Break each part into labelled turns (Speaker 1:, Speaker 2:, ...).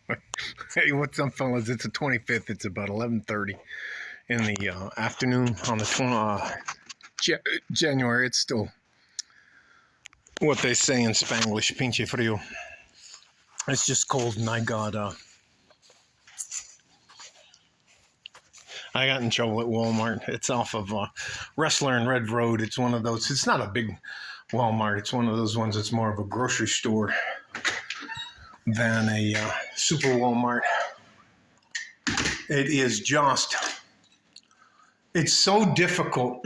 Speaker 1: Hey, what's up, fellas? It's the 25th. It's about 11:30 in the afternoon on the January. It's still what they say in Spanglish, pinche frío. It's just cold, and I got in trouble at Walmart. It's off of Wrestler and Red Road. It's one of those. It's not a big Walmart. It's one of those ones that's more of a grocery store than a super Walmart. It is just. It's so difficult.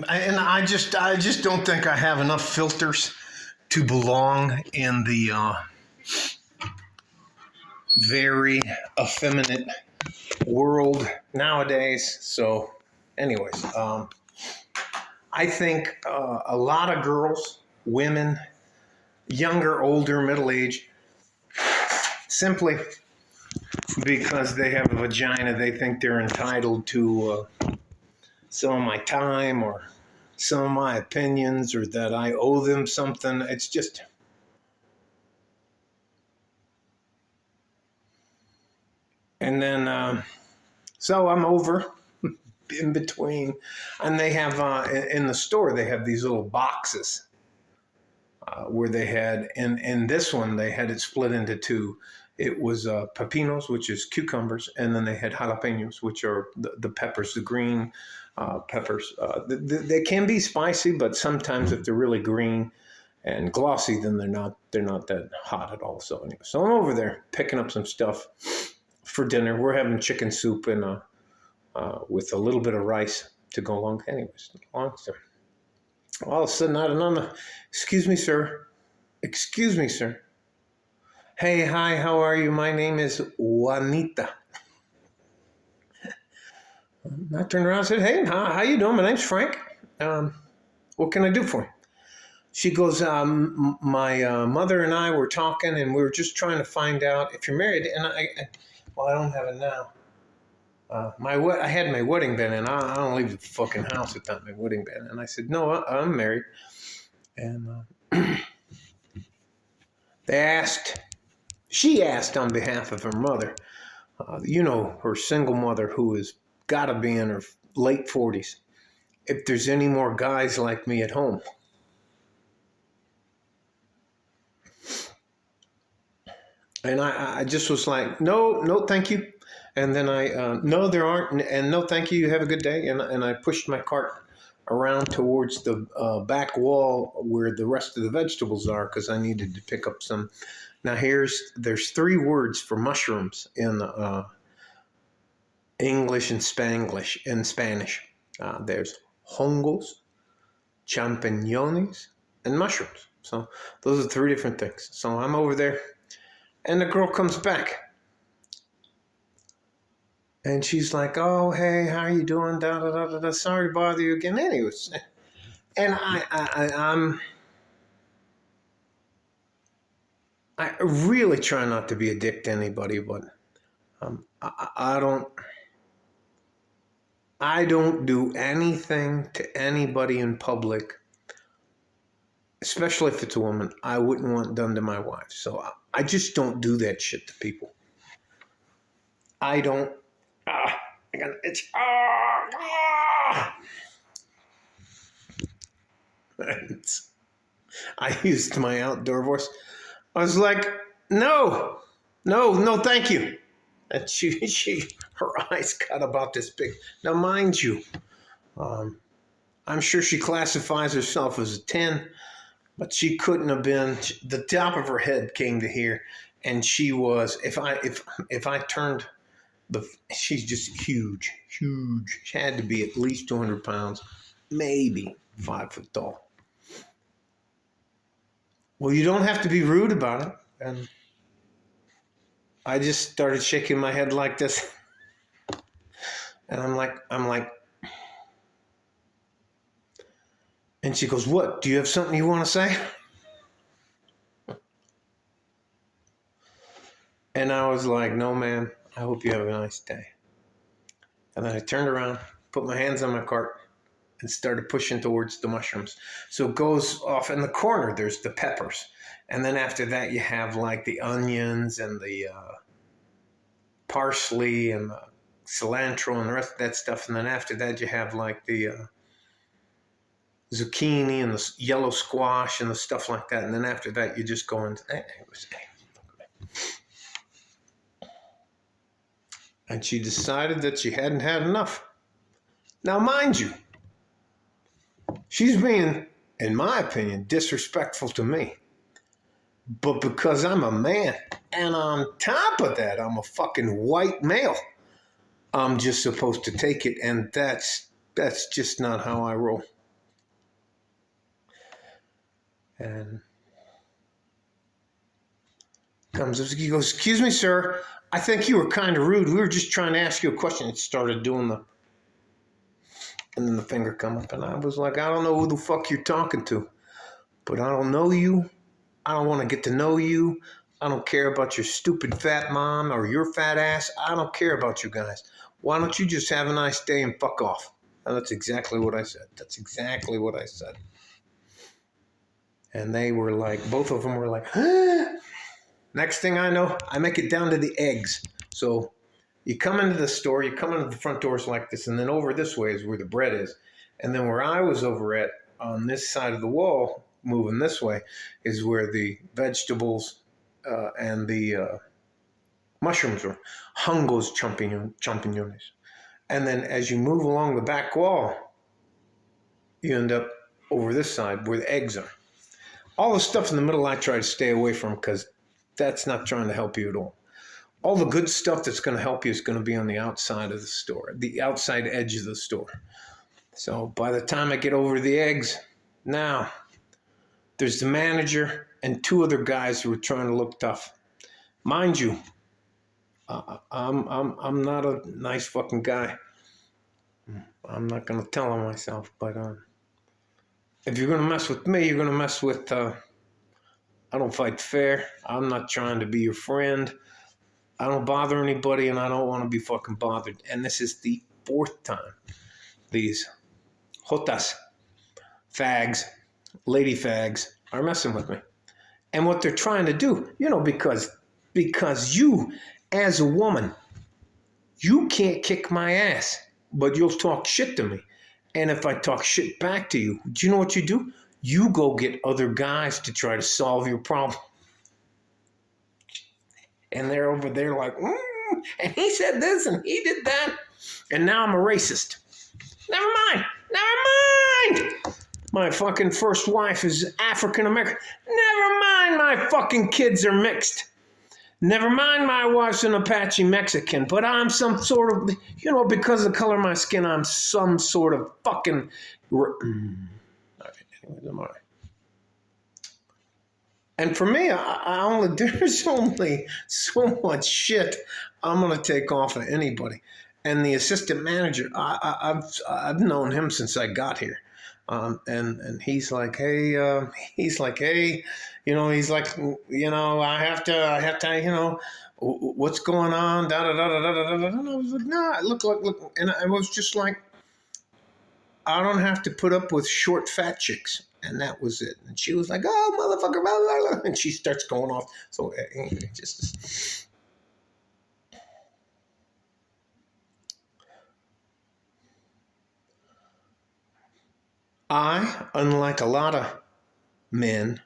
Speaker 1: And I just don't think I have enough filters to belong in the very effeminate world nowadays. So, anyways, I think a lot of girls, women, younger, older, middle age, simply because they have a vagina, they think they're entitled to some of my time or some of my opinions, or that I owe them something. It's just. And then, so I'm over in between. And they have, in the store, they have these little boxes where they had, in this one, they had it split into two. It was pepinos, which is cucumbers, and then they had jalapenos, which are the peppers, the green peppers. They can be spicy, but sometimes if they're really green and glossy, then they're not that hot at all. So anyway, so I'm over there picking up some stuff for dinner. We're having chicken soup and with a little bit of rice to go along. Anyways, long story. All of a sudden, out of none, excuse me, sir. Excuse me, sir. Hey, hi, how are you? My name is Juanita. I turned around and said, hey, how you doing? My name's Frank. What can I do for you? She goes, my mother and I were talking, and we were just trying to find out if you're married. And well, I don't have it now. I had my wedding band, and I don't leave the fucking house without my wedding band. And I said, no, I'm married. And she asked on behalf of her mother, her single mother who has got to be in her late 40s, if there's any more guys like me at home. And I just was like, no, thank you. And then no, there aren't, and no, thank you. You have a good day. And I pushed my cart around towards the back wall where the rest of the vegetables are, because I needed to pick up some. Now there's three words for mushrooms in English and Spanglish. In Spanish, there's hongos, champiñones, and mushrooms. So those are three different things. So I'm over there, and the girl comes back. And she's like, oh, hey, how are you doing? Da, da, da, da, da. Sorry to bother you again. Anyways, and I really try not to be a dick to anybody, but I don't do anything to anybody in public, especially if it's a woman, I wouldn't want done to my wife. So I just don't do that shit to people. I don't. I got an itch. I used my outdoor voice. I was like, no, thank you. And her eyes got about this big. Now, mind you, I'm sure she classifies herself as a 10, but she couldn't have been. The top of her head came to here, and she was. If I turned. She's just huge. She had to be at least 200 pounds, maybe 5 foot tall. Well, you don't have to be rude about it. And I just started shaking my head like this. And I'm like, and she goes, what? Do you have something you want to say? And I was like, no, ma'am. I hope you have a nice day. And then I turned around, put my hands on my cart, and started pushing towards the mushrooms. So it goes off in the corner. There's the peppers. And then after that, you have like the onions and the parsley and the cilantro and the rest of that stuff. And then after that, you have like the zucchini and the yellow squash and the stuff like that. And then after that, you just go into and she decided that she hadn't had enough. Now, mind you, she's being, in my opinion, disrespectful to me. But because I'm a man, and on top of that, I'm a fucking white male, I'm just supposed to take it, and that's just not how I roll. And comes up, he goes, "Excuse me, sir, I think you were kind of rude. We were just trying to ask you a question." It started doing and then the finger come up, and I was like, "I don't know who the fuck you're talking to, but I don't know you. I don't want to get to know you. I don't care about your stupid fat mom or your fat ass. I don't care about you guys. Why don't you just have a nice day and fuck off?" And that's exactly what I said. That's exactly what I said. And they were like, both of them were like, Next thing I know, I make it down to the eggs. So you come into the store, you come into the front doors like this, and then over this way is where the bread is. And then where I was over at, on this side of the wall, moving this way, is where the vegetables and the mushrooms were. Hungos champiñones. And then as you move along the back wall, you end up over this side where the eggs are. All the stuff in the middle I try to stay away from because that's not trying to help you at all. All the good stuff that's going to help you is going to be on the outside of the store, the outside edge of the store. So by the time I get over the eggs, now there's the manager and two other guys who are trying to look tough. Mind you, I'm not a nice fucking guy. I'm not going to tell on myself, but if you're going to mess with me, you're going to mess with, I don't fight fair. I'm not trying to be your friend. I don't bother anybody, and I don't want to be fucking bothered. And this is the fourth time these jotas, fags, lady fags, are messing with me. And what they're trying to do, because you, as a woman, you can't kick my ass, but you'll talk shit to me. And if I talk shit back to you, do you know what you do? You go get other guys to try to solve your problem. And they're over there like, and he said this and he did that. And now I'm a racist. Never mind. My fucking first wife is African American. Never mind, my fucking kids are mixed. Never mind, my wife's an Apache Mexican, but I'm some sort of, because of the color of my skin, I'm some sort of fucking. And for me, there's only so much shit I'm gonna take off of anybody. And the assistant manager, I've known him since I got here, and he's like, hey, I have to, what's going on? Da da da da da da da. And I was like, nah, look, and I was just like, I don't have to put up with short fat chicks. And that was it. And she was like, oh, motherfucker, blah, blah, blah. And she starts going off. So just. I, unlike a lot of men,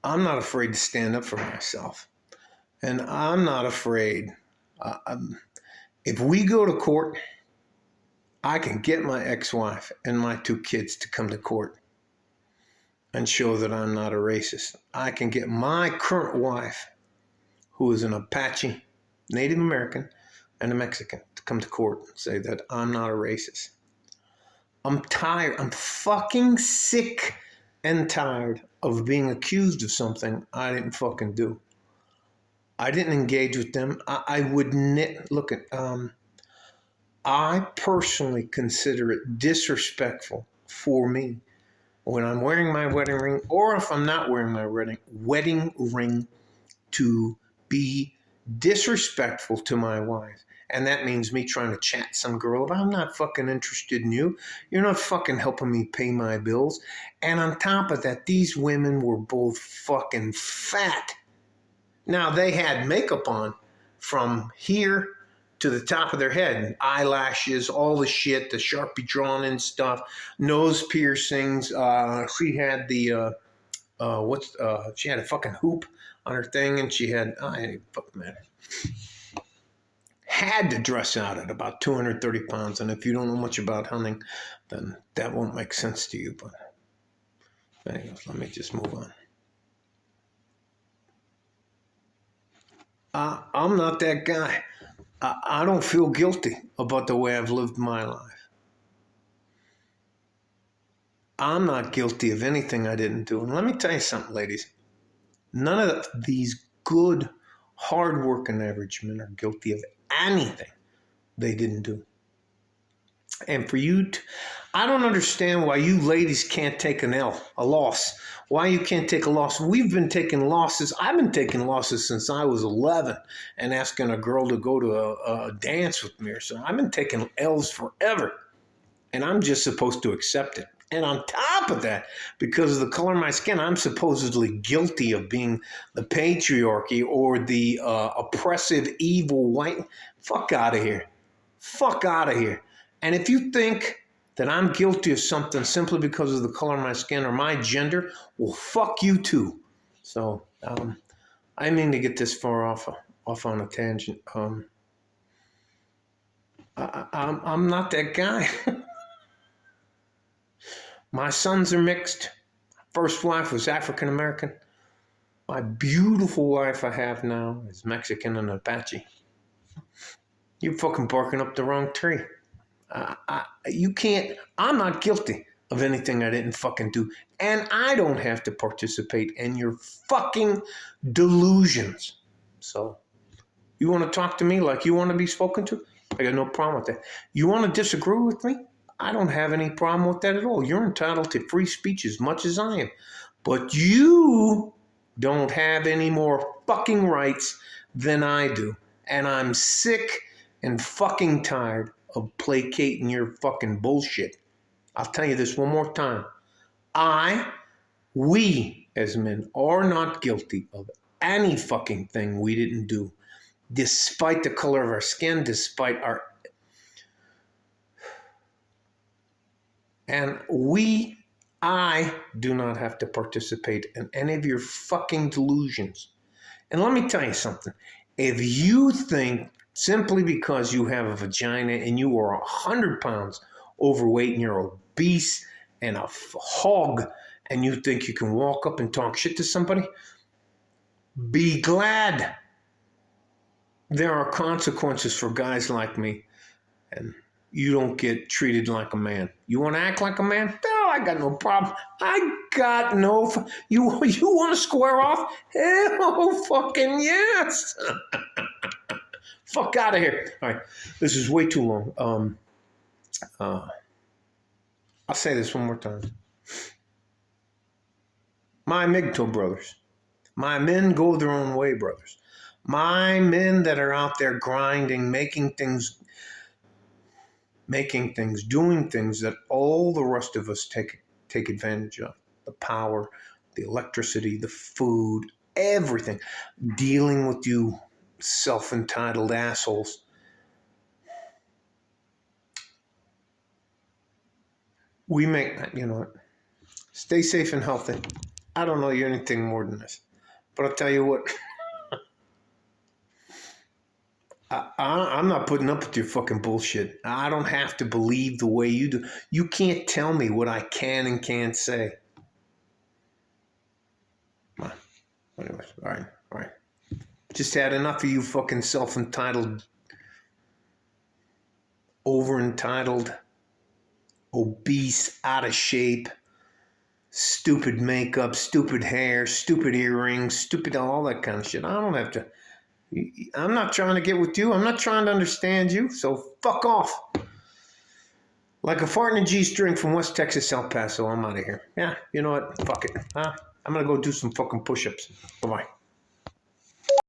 Speaker 1: I'm not afraid to stand up for myself. And I'm not afraid. If we go to court, I can get my ex-wife and my two kids to come to court and show that I'm not a racist. I can get my current wife, who is an Apache, Native American, and a Mexican, to come to court and say that I'm not a racist. I'm tired. I'm fucking sick and tired of being accused of something I didn't fucking do. I didn't engage with them. I would look at. I personally consider it disrespectful for me when I'm wearing my wedding ring, or if I'm not wearing my wedding ring, to be disrespectful to my wife And that means me trying to chat some girl. I'm not fucking interested in you. You're not fucking helping me pay my bills. And on top of that, these women were both fucking fat. Now, they had makeup on from here to the top of their head, eyelashes, all the shit, the Sharpie drawn in stuff, nose piercings. She had the she had a fucking hoop on her thing, and she had fuck man, had to dress out at about 230 pounds. And if you don't know much about hunting, then that won't make sense to you. But anyways, let me just move on. I'm not that guy. I don't feel guilty about the way I've lived my life. I'm not guilty of anything I didn't do. And let me tell you something, ladies. None of these good, hard-working average men are guilty of anything they didn't do. And for you, I don't understand why you ladies can't take a loss. Why you can't take a loss. We've been taking losses. I've been taking losses since I was 11 and asking a girl to go to a dance with me or so. I've been taking L's forever. And I'm just supposed to accept it. And on top of that, because of the color of my skin, I'm supposedly guilty of being the patriarchy or the oppressive, evil white. Fuck out of here. Fuck out of here. And if you think that I'm guilty of something simply because of the color of my skin or my gender, well, fuck you too. So I mean to get this far off on a tangent. I'm not that guy. My sons are mixed. First wife was African American. My beautiful wife I have now is Mexican and Apache. You're fucking barking up the wrong tree. You can't, I'm not guilty of anything I didn't fucking do. And I don't have to participate in your fucking delusions. So, you want to talk to me like you want to be spoken to? I got no problem with that. You want to disagree with me? I don't have any problem with that at all. You're entitled to free speech as much as I am. But you don't have any more fucking rights than I do. And I'm sick and fucking tired of placating your fucking bullshit. I'll tell you this one more time. We as men are not guilty of any fucking thing we didn't do, despite the color of our skin, despite our... And I do not have to participate in any of your fucking delusions. And let me tell you something. If you think simply because you have a vagina and you are 100 pounds overweight and you're obese and a hog and you think you can walk up and talk shit to somebody, be glad there are consequences for guys like me and you don't get treated like a man. You want to act like a man? No, I got no problem. I got no... You want to square off? Hell fucking yes. Fuck out of here. All right, this is way too long. I'll say this one more time. My MGTOW brothers, my men go their own way brothers, my men that are out there grinding, making things, doing things that all the rest of us take advantage of. The power, the electricity, the food, everything. Dealing with you self-entitled assholes. You know what? Stay safe and healthy. I don't know you anything more than this. But I'll tell you what. I'm not putting up with your fucking bullshit. I don't have to believe the way you do. You can't tell me what I can and can't say. Anyways, all right. Just had enough of you fucking self-entitled, over-entitled, obese, out of shape, stupid makeup, stupid hair, stupid earrings, stupid all that kind of shit. I don't have to. I'm not trying to get with you. I'm not trying to understand you. So fuck off. Like a fart in a G-string from West Texas, El Paso. I'm out of here. Yeah, you know what? Fuck it. I'm going to go do some fucking push-ups. Bye-bye.